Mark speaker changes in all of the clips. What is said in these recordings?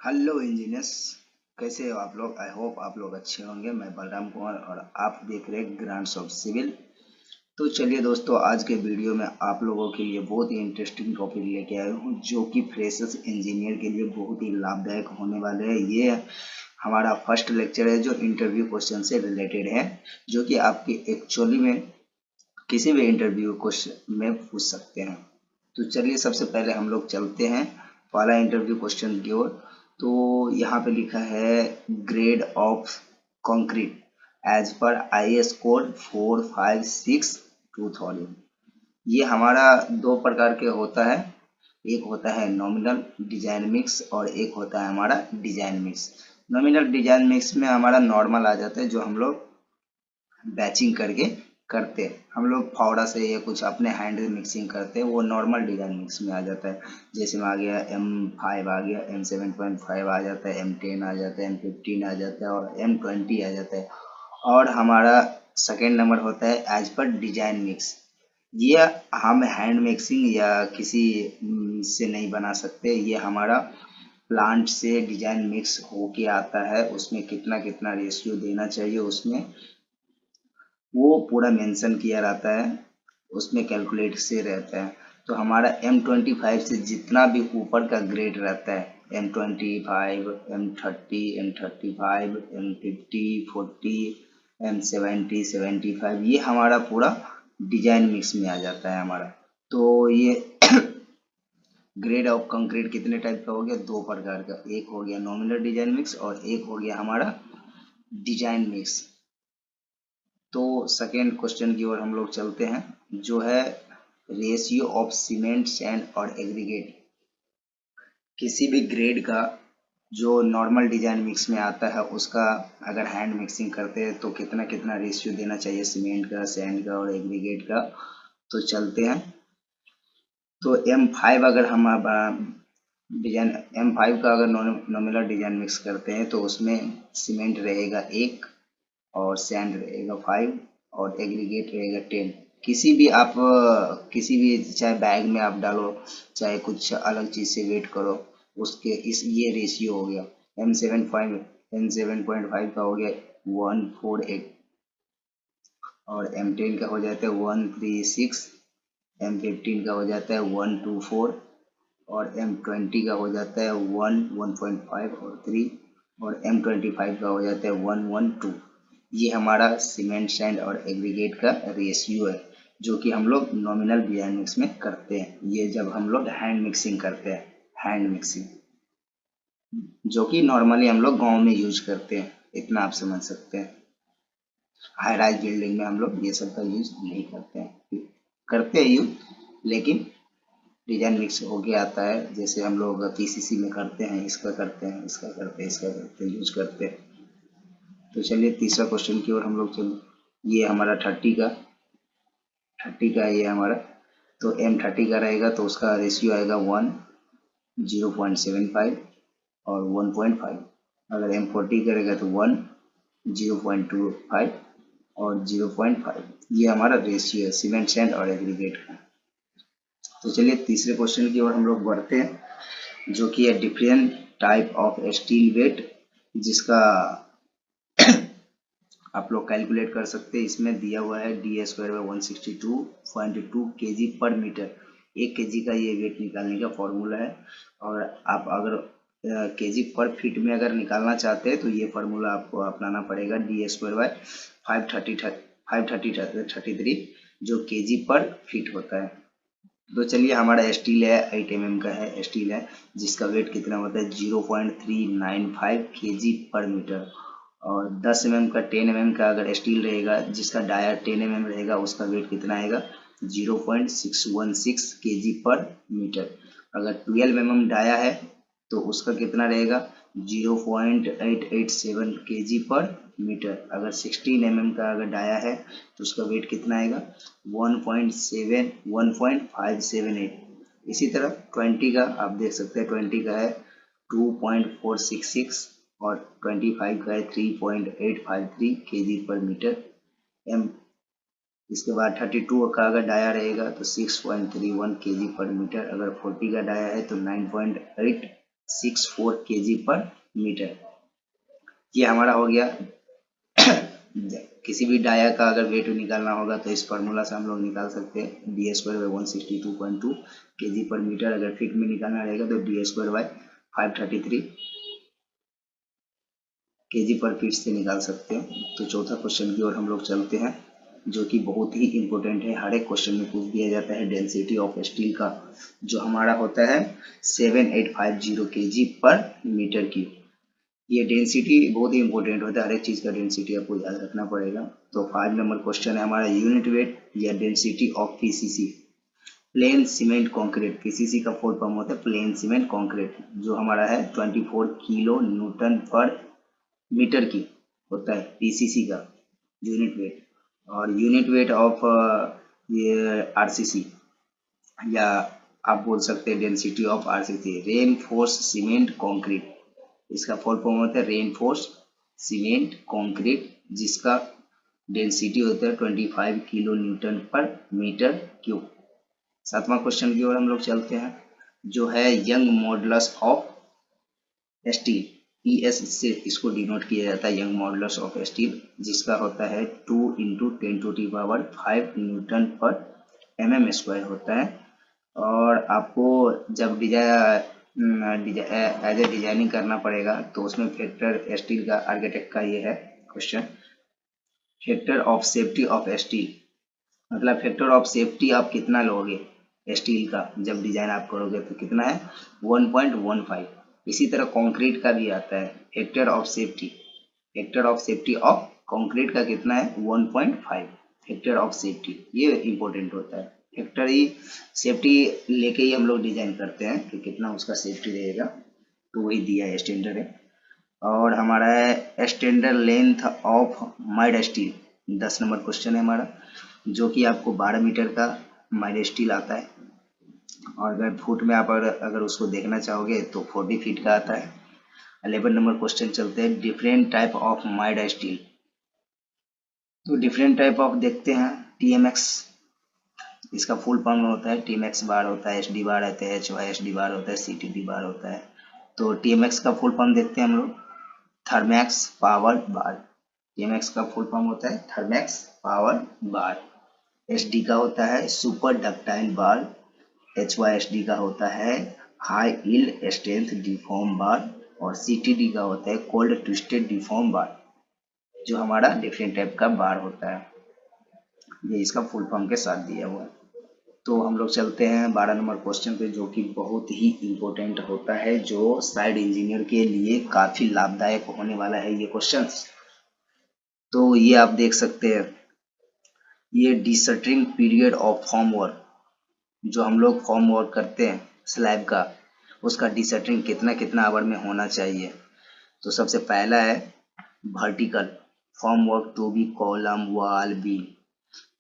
Speaker 1: Hello engineers, कैसे हो आप लोग। आई होप आप लोग अच्छे होंगे। मैं बलराम कुमार और आप देख रहे हैं ग्रांट्स ऑफ सिविल। तो चलिए दोस्तों, आज के वीडियो में आप लोगों के लिए बहुत ही इंटरेस्टिंग टॉपिक लेके आया हूँ जो कि फ्रेशर्स इंजीनियर के लिए बहुत ही लाभदायक होने वाले हैं। ये हमारा फर्स्ट लेक्चर है जो इंटरव्यू क्वेश्चन से रिलेटेड है, जो कि आपके एक्चुअली में किसी भी इंटरव्यू क्वेश्चन में पूछ सकते हैं। तो चलिए सबसे पहले हम लोग चलते हैं पहला इंटरव्यू क्वेश्चन की ओर। तो यहाँ पे लिखा है grade of concrete as per IS code 456/2000। ये हमारा दो प्रकार के होता है, एक होता है नॉमिनल डिजाइन मिक्स और एक होता है हमारा design mix. Nominal design mix में हमारा नॉर्मल आ जाता है जो हम लोग बैचिंग करके करते हैं। हम लोग फावड़ा से या कुछ अपने हैंड मिक्सिंग करते हैं, वो नॉर्मल डिजाइन मिक्स में आ जाता है। जैसे में आ गया M5 आ गया, M7.5 आ जाता है, M10 आ जाता है, M15 आ जाता है और M20 आ जाता है। और हमारा सेकेंड नंबर होता है एज पर डिजाइन मिक्स। ये हम हैंड मिक्सिंग या किसी से नहीं बना सकते, ये हमारा प्लांट से डिजाइन मिक्स होके आता है। उसमें कितना कितना रेशियो देना चाहिए उसमें वो पूरा मेंशन किया रहता है, उसमें कैलकुलेट से रहता है। तो हमारा M25 से जितना भी ऊपर का ग्रेड रहता है, M25, M30, M35, M50, 40, M70, 75, ये हमारा पूरा डिजाइन मिक्स में आ जाता है हमारा। तो ये ग्रेड ऑफ कंक्रीट कितने टाइप का हो गया, दो प्रकार का। एक हो गया नॉमिनल डिजाइन मिक्स और एक हो गया हमारा डिजाइन मिक्स। तो सेकेंड क्वेश्चन की ओर हम लोग चलते हैं, जो है रेशियो ऑफ सीमेंट सैंड और एग्रीगेट। किसी भी ग्रेड का जो नॉर्मल डिजाइन मिक्स में आता है उसका अगर हैंड मिक्सिंग करते हैं तो कितना कितना रेशियो देना चाहिए सीमेंट का, सैंड का और एग्रीगेट का। तो चलते हैं। तो M5 अगर हम डिजाइन M5 का अगर नॉमिनल डिजाइन मिक्स करते हैं तो उसमें सीमेंट रहेगा 1 और सैंड रहेगा 5 और एग्रीगेट रहेगा 10। किसी भी आप किसी भी चाहे बैग में आप डालो, चाहे कुछ अलग चीज से वेट करो, उसके इस ये रेशियो हो गया। M7.5 का हो गया 148 और M10 का हो जाता है 136, M15 का हो जाता है 124 और M20 का हो जाता है 1.5 और 3 और M25 का हो जाता है 112। ये हमारा सीमेंट सैंड और एग्रीगेट का रेशियो है जो कि हम लोग नॉमिनल डिजाइन मिक्स में करते हैं। ये जब हम लोग हैंड मिक्सिंग करते हैं, हैंड मिक्सिंग जो कि नॉर्मली हम लोग गांव में यूज करते हैं, इतना आप समझ सकते हैं। हाई राइज बिल्डिंग में हम लोग ये सब का यूज नहीं करते हैं, करते हैं यूज, लेकिन डिजाइन मिक्स होके आता है। जैसे हम लोग PCC में करते हैं, इसका करते हैं, इसका करते हैं, इसका करते हैं, यूज करते हैं। तो चलिए तीसरा क्वेश्चन की ओर हम लोग चलिए। ये हमारा 30 का ये हमारा। तो M30 का रहेगा तो उसका रेशियो आएगा 1, 0.75 और 1.5। अगर M40 करेगा तो 1, 0.25 और 0.5। ये हमारा रेशियो है सीमेंट सैंड और एग्रीगेट का। तो चलिए तीसरे क्वेश्चन की ओर हम लोग बढ़ते हैं, जो कि है different type of steel weight, जिसका आप लोग कैलकुलेट कर सकते हैं। इसमें दिया हुआ है DA2/162.2 kg पर मीटर। 1 kg का ये वेट निकालने का फॉर्मूला है। और आप अगर kg पर फीट में अगर निकालना चाहते हैं तो ये फार्मूला आपको अपनाना पड़ेगा DA2/533 जो kg पर फीट होता है। तो चलिए हमारा स्टील है 8 mm का है, स्टील है जिसका वेट कितना होता है 0.395 kg पर मीटर। और 10 mm का 10 mm का अगर स्टील रहेगा जिसका डाया 10 mm रहेगा उसका वेट कितना आएगा 0.616 kg पर मीटर। अगर 12 mm डाया है तो उसका कितना रहेगा 0.887 kg पर मीटर। अगर 16 mm का अगर डाया है तो उसका वेट कितना आएगा 1.578। इसी तरह 20 का आप देख सकते हैं, 20 का है 2.466 और 25 का है 3.853 kg पर मीटर m। इसके बाद 32 का अगर डाया रहेगा तो 6.31 kg पर मीटर। अगर 40 का डाया है तो 9.8 64 kg पर मीटर। ये हमारा हो गया। किसी भी डाया का अगर वेट निकालना होगा तो इस फार्मूला से हम लोग निकाल सकते हैं, डी स्क्वायर बाई 162.2 kg पर मीटर। अगर फीट में निकालना रहेगा तो डी स्क्वायर बाई 533 kg पर फीट से निकाल सकते हैं। तो चौथा क्वेश्चन की ओर हम लोग चलते हैं, जो कि बहुत ही इंपॉर्टेंट है, हर एक क्वेश्चन में पूछ दिया जाता है। डेंसिटी ऑफ स्टील का जो हमारा होता है 7850 kg पर मीटर क्यूब। ये डेंसिटी बहुत ही इंपॉर्टेंट होता है, हर एक चीज का डेंसिटी आपको याद रखना पड़ेगा। तो 5 नंबर क्वेश्चन है हमारा, यूनिट वेट या density of PCC, plane cement concrete. PCC का फुल फॉर्म होता है प्लेन सीमेंट कंक्रीट, जो हमारा है 24 किलो न्यूटन पर मीटर की होता है पीसीसी का यूनिट वेट। और यूनिट वेट ऑफ ये आरसीसी, या आप बोल सकते हैं density of RCC, reinforce cement concrete. इसका फुल फॉर्म होता है रेनफोर्स सीमेंट कंक्रीट, जिसका डेंसिटी होता है 25 किलो न्यूटन पर मीटर क्यूब। सातवां क्वेश्चन की ओर हम लोग चलते हैं, जो है young modulus of steel. ES से इसको डिनोट किया जाता है, यंग मॉडुलस ऑफ स्टील, जिसका होता है 2 इंटू 10⁵ न्यूटन पर mm² होता है। और आपको जब एज ए डिजाइनिंग करना पड़ेगा तो उसमें फैक्टर स्टील का आर्किटेक्ट का ये है question, factor of safety of steel, मतलब फैक्टर ऑफ सेफ्टी आप कितना लोगे स्टील का जब डिजाइन आप करोगे तो कितना है 1.15। इसी तरह कंक्रीट का भी आता है factor of safety, factor of safety of concrete का कितना है 1.5 फैक्टर ऑफ सेफ्टी। ये इंपॉर्टेंट होता है, फैक्टर ही सेफ्टी लेके ही हम लोग डिजाइन करते हैं कि कितना उसका सेफ्टी रहेगा, तो वही दिया है स्टैंडर्ड है। और हमारा है standard length of might steel, 10 number question है हमारा, जो कि आपको 12 मीटर का माइड स्टील आता है। और अगर फुट में आप अगर उसको देखना चाहोगे तो 40 फीट का आता है। 11 नंबर क्वेश्चन चलते हैं, different type of might steel. तो डिफरेंट टाइप ऑफ देखते हैं, TMX, इसका फुल फॉर्म होता है TMX बार होता है, SD बार होता है, HYSD बार होता है, CTD बार होता है। तो TMX का फुल फॉर्म देखते हैं हम लोग, थर्मैक्स पावर बार। TMX का फुल फॉर्म होता है थर्मैक्स पावर बार। SD का होता है सुपर डक्टाइल बार। HYSD का होता है हाई यील्ड स्ट्रेंथ डिफॉर्म बार। और CTD का होता है कोल्ड ट्विस्टेड डिफॉर्म बार, जो हमारा डिफरेंट टाइप का बार होता है। ये इसका फुल फॉर्म के साथ दिया हुआ है। तो हम लोग चलते हैं 12 नंबर क्वेश्चन पे, जो कि बहुत ही इंपॉर्टेंट होता है, जो साइड इंजीनियर के लिए काफी लाभदायक होने वाला है ये क्वेश्चंस। तो ये आप देख सकते हैं, ये डिसटरिंग पीरियड ऑफ फॉर्म वर्क, जो हम लोग फॉर्म वर्क करते हैं स्लैब का, उसका डिसटरिंग कितना कितना आवर में होना चाहिए। तो सबसे पहला है vertical form work to be column wall beam,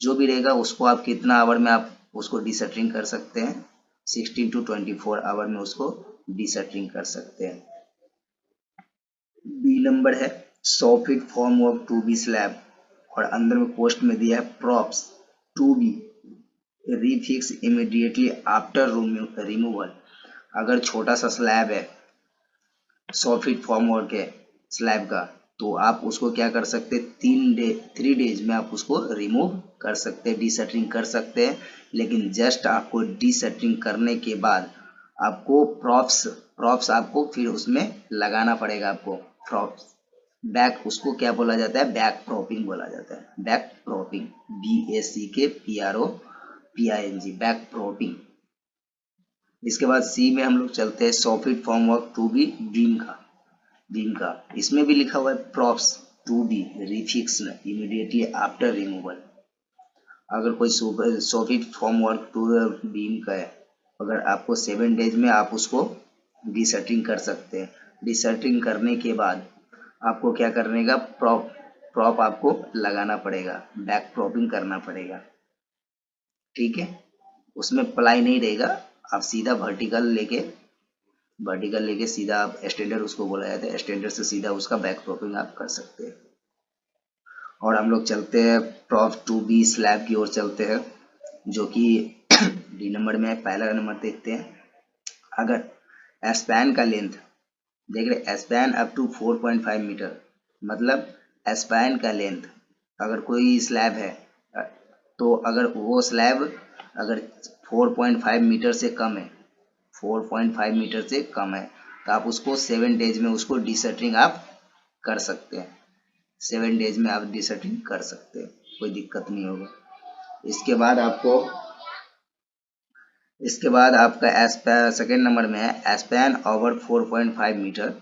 Speaker 1: जो भी रहेगा उसको आप कितना आवर में आप उसको डिसटरिंग कर सकते हैं, 16 to 24 आवर में उसको डिसटरिंग कर सकते हैं। बी नंबर है soffit form work to be slab, और अंदर में पोस्ट में दिया है props to be refix immediately after removal. अगर छोटा सा स्लैब है, 100 फीट फॉर्म वर्क है स्लैब का, तो आप उसको क्या कर सकते हैं 3 डेज में आप उसको रिमूव कर सकते हैं, डिसटरिंग कर सकते हैं। लेकिन जस्ट आपको डिसटरिंग करने के बाद आपको प्रॉप्स आपको फिर उसमें लगाना पड़ेगा आपको प्रॉप्स। बैक उसको क्या बोला जाता है, बैक प्रॉपिंग बोला जाता है, back propping, BACK back propping. इसके बाद सी में हम लोग चलते हैं soffit form work to be beam का, इसमें भी लिखा हुआ है props to be refixed immediately after removal. अगर कोई soffit form work to beam का है, अगर आपको 7 डेज में आप उसको डिसटरिंग कर सकते हैं। डिसटरिंग करने के बाद आपको क्या करने का, प्रॉप आपको लगाना पड़ेगा, बैक प्रॉपिंग करना पड़ेगा, ठीक है। उसमें प्लाई नहीं रहेगा, आप सीधा वर्टिकल लेके सीधा आप स्टैंडर्ड उसको बोला जाता है, स्टैंडर्ड से सीधा उसका बैक प्रॉपिंग आप कर सकते हैं। और हम लोग चलते हैं प्रॉप टू बी स्लैब की ओर चलते हैं, जो कि डी नंबर में है। पहला नंबर देखते हैं, अगर स्पैन का लेंथ देख रहे, स्पैन अप टू 4.5 मीटर, मतलब स्पैन का लेंथ, अगर कोई स्लैब है तो अगर वो स्लैब अगर 4.5 मीटर से कम है, 4.5 मीटर से कम है, तो आप उसको 7 डेज में उसको डिसर्टिंग आप कर सकते हैं, 7 डेज में आप डिसर्टिंग कर सकते हैं, कोई दिक्कत नहीं होगा। इसके बाद आपको, इसके बाद आपका सेकेंड नंबर में है स्पैन ओवर 4.5 मीटर,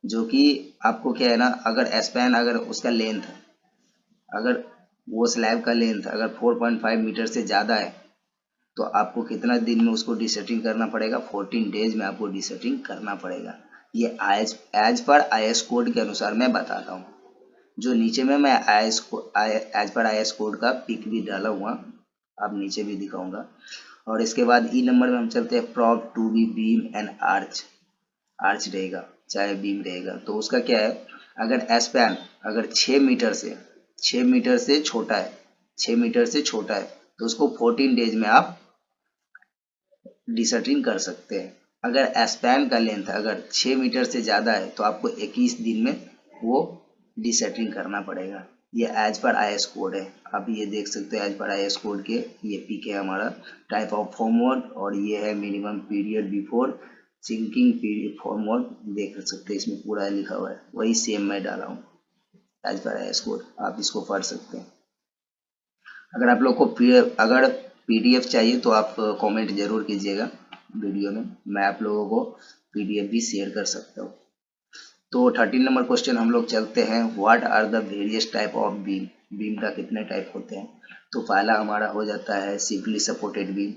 Speaker 1: जो कि आपको क्या है ना, अगर स्पैन अगर उसका लेंथ, अगर वो स्लैब का लेंथ अगर 4.5 मीटर से ज़्यादा है तो आपको कितना दिन में उसको डिसर्टिंग करना पड़ेगा, 14 डेज में आपको डिसर्टिंग करना पड़ेगा। ये एज पर IS कोड के अनुसार मैं बताता हूँ, जो नीचे में मैं एज पर IS कोड का पिक भी डाला हुआ, आप नीचे भी दिखाऊंगा। और इसके बाद ई नंबर में हम चलते हैं prop to be beam and arch, arch रहेगा चाहे बीम रहेगा, तो उसका क्या है, अगर स्पैन अगर 6 मीटर से 6 मीटर से छोटा है, 6 मीटर से छोटा है तो उसको 14 डेज में आप डिसर्टिंग कर सकते हैं। अगर स्पैन का लेंथ अगर 6 मीटर से ज़्यादा है तो आपको 21 दिन में वो डिसर्टिंग करना पड़ेगा। ये एज पर IS कोड है, आप ये देख सकते हैं एज पर IS कोड के, ये पिक है हमारा टाइप ऑफ फॉर्मवर्क, और ये है minimum period before sinking period formwork, देख सकते हैं इसमें पूरा लिखा हुआ है, वही सेम मैं डाला हूँ एज पर IS कोड, आप इसको पढ़ सकते हैं। अगर आप लोग को अगर PDF चाहिए तो आप कमेंट जरूर कीजिएगा वीडियो में, मैं आप लोगों को PDF भी शेयर कर सकता हूँ। तो 13 नंबर क्वेश्चन हम लोग चलते हैं, what are the various type of beam, beam का कितने टाइप होते हैं। तो पहला हमारा हो जाता है simply supported beam,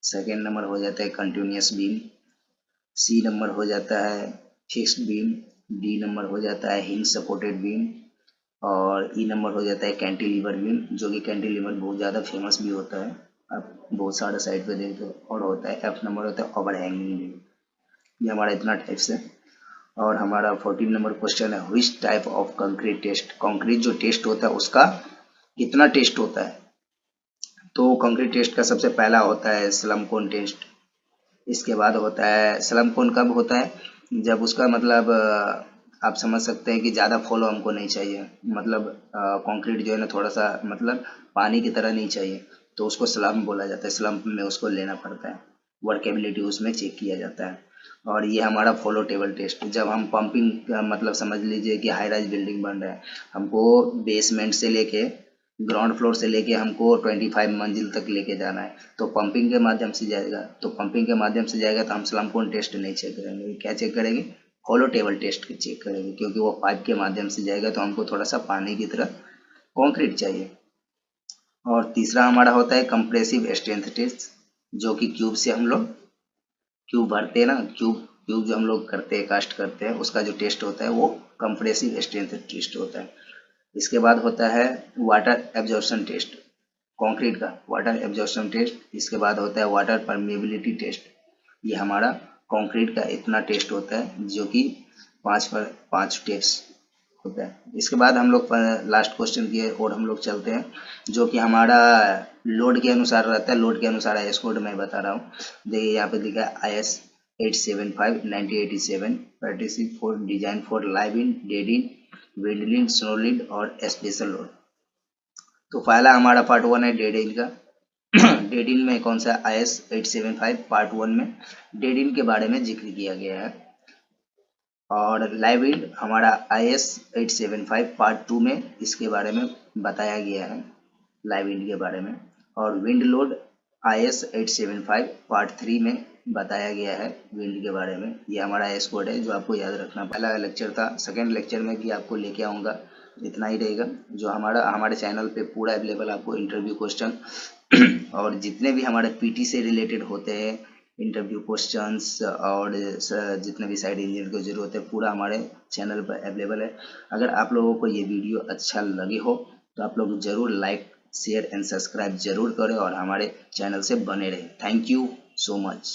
Speaker 1: second number हो जाता है कंटिन्यूस बीम, C नंबर हो जाता है फिक्स्ड बीम, D नंबर हो जाता है हिंज सपोर्टेड बीम, और ई नंबर हो जाता है कैंटिलीवर बीम, जो कि कैंटिलीवर बहुत ज़्यादा फेमस भी होता है, आप बहुत सारे साइड पे देखते हो। और होता है F नंबर होता है ओवरहैंगिंग बीम। ये हमारा इतना टाइप्स है। और हमारा 14 नंबर क्वेश्चन है, which type of concrete test, concrete जो टेस्ट होता है उसका कितना टेस्ट होता है। तो कंक्रीट टेस्ट का सबसे पहला होता है स्लम कोन टेस्ट, इसके बाद होता है स्लम कोन कब होता है, जब उसका मतलब आप समझ सकते हैं कि ज़्यादा फॉलो हमको नहीं चाहिए, मतलब कंक्रीट जो है ना थोड़ा सा मतलब पानी की तरह नहीं चाहिए, तो उसको स्लम्प बोला जाता है, स्लम्प में उसको लेना पड़ता है, वर्केबिलिटी उसमें चेक किया जाता है। और ये हमारा फॉलो टेबल टेस्ट, जब हम पंपिंग मतलब समझ लीजिए कि हाई राइज बिल्डिंग बन रहा है, हमको बेसमेंट से लेके ग्राउंड फ्लोर से लेके हमको 25 मंजिल तक लेके जाना है, तो पंपिंग के माध्यम से जाएगा, तो पंपिंग के माध्यम से जाएगा तो हम स्लम कोन टेस्ट नहीं चेक करेंगे, क्या चेक करेंगे, होलो टेबल टेस्ट के चेक करेंगे, क्योंकि वो पाइप के माध्यम से जाएगा तो हमको थोड़ा सा पानी की तरह कंक्रीट चाहिए। और तीसरा हमारा होता है कंप्रेसिव स्ट्रेंथ टेस्ट, जो कि क्यूब से हम लोग क्यूब भरते हैं ना, क्यूब क्यूब जो हम लोग करते हैं कास्ट करते हैं, उसका जो टेस्ट होता है वो कंप्रेसिव स्ट्रेंथ टेस्ट होता है। इसके बाद होता है वाटर एब्जॉर्प्शन टेस्ट, कंक्रीट का वाटर एब्जॉर्प्शन टेस्ट। इसके बाद होता है वाटर परमेबिलिटी टेस्ट, ये हमारा कंक्रीट का इतना टेस्ट होता है, जो कि 5 टेस्ट होता है। इसके बाद हम लोग लास्ट क्वेश्चन की ओर हम लोग चलते हैं, जो कि हमारा लोड के अनुसार रहता है, लोड के अनुसार IS कोड मैं बता रहा हूँ, देखिए यहाँ पे लिखा है IS 875/1987 practice for design for live in dead in wind load snow load और स्पेशल लोड। तो पहला हमारा पार्ट 1 है डेड इन का, डेड इन में कौन सा IS 875 पार्ट 1 में डेड इन के बारे में जिक्र किया गया है, और लाइव इन हमारा IS 875 पार्ट 2 में इसके बारे में बताया गया है, लाइव इन के बारे में। और विंड लोड IS 875 पार्ट 3 में बताया गया है विंड के बारे में। ये हमारा IS कोड है जो आपको याद रखना। पहला लेक्चर था, सेकेंड लेक्चर में भी आपको लेके आऊँगा, इतना ही रहेगा। जो हमारे चैनल पे पूरा अवेलेबल आपको इंटरव्यू क्वेश्चन और जितने भी हमारे PT से रिलेटेड होते हैं इंटरव्यू क्वेश्चंस और जितने भी साइड इंजीनियर को जरूरत है, पूरा हमारे चैनल पर अवेलेबल है। अगर आप लोगों को ये वीडियो अच्छा लगे हो तो आप लोग जरूर लाइक शेयर एंड सब्सक्राइब जरूर करें और हमारे चैनल से बने रहें। Thank you so much.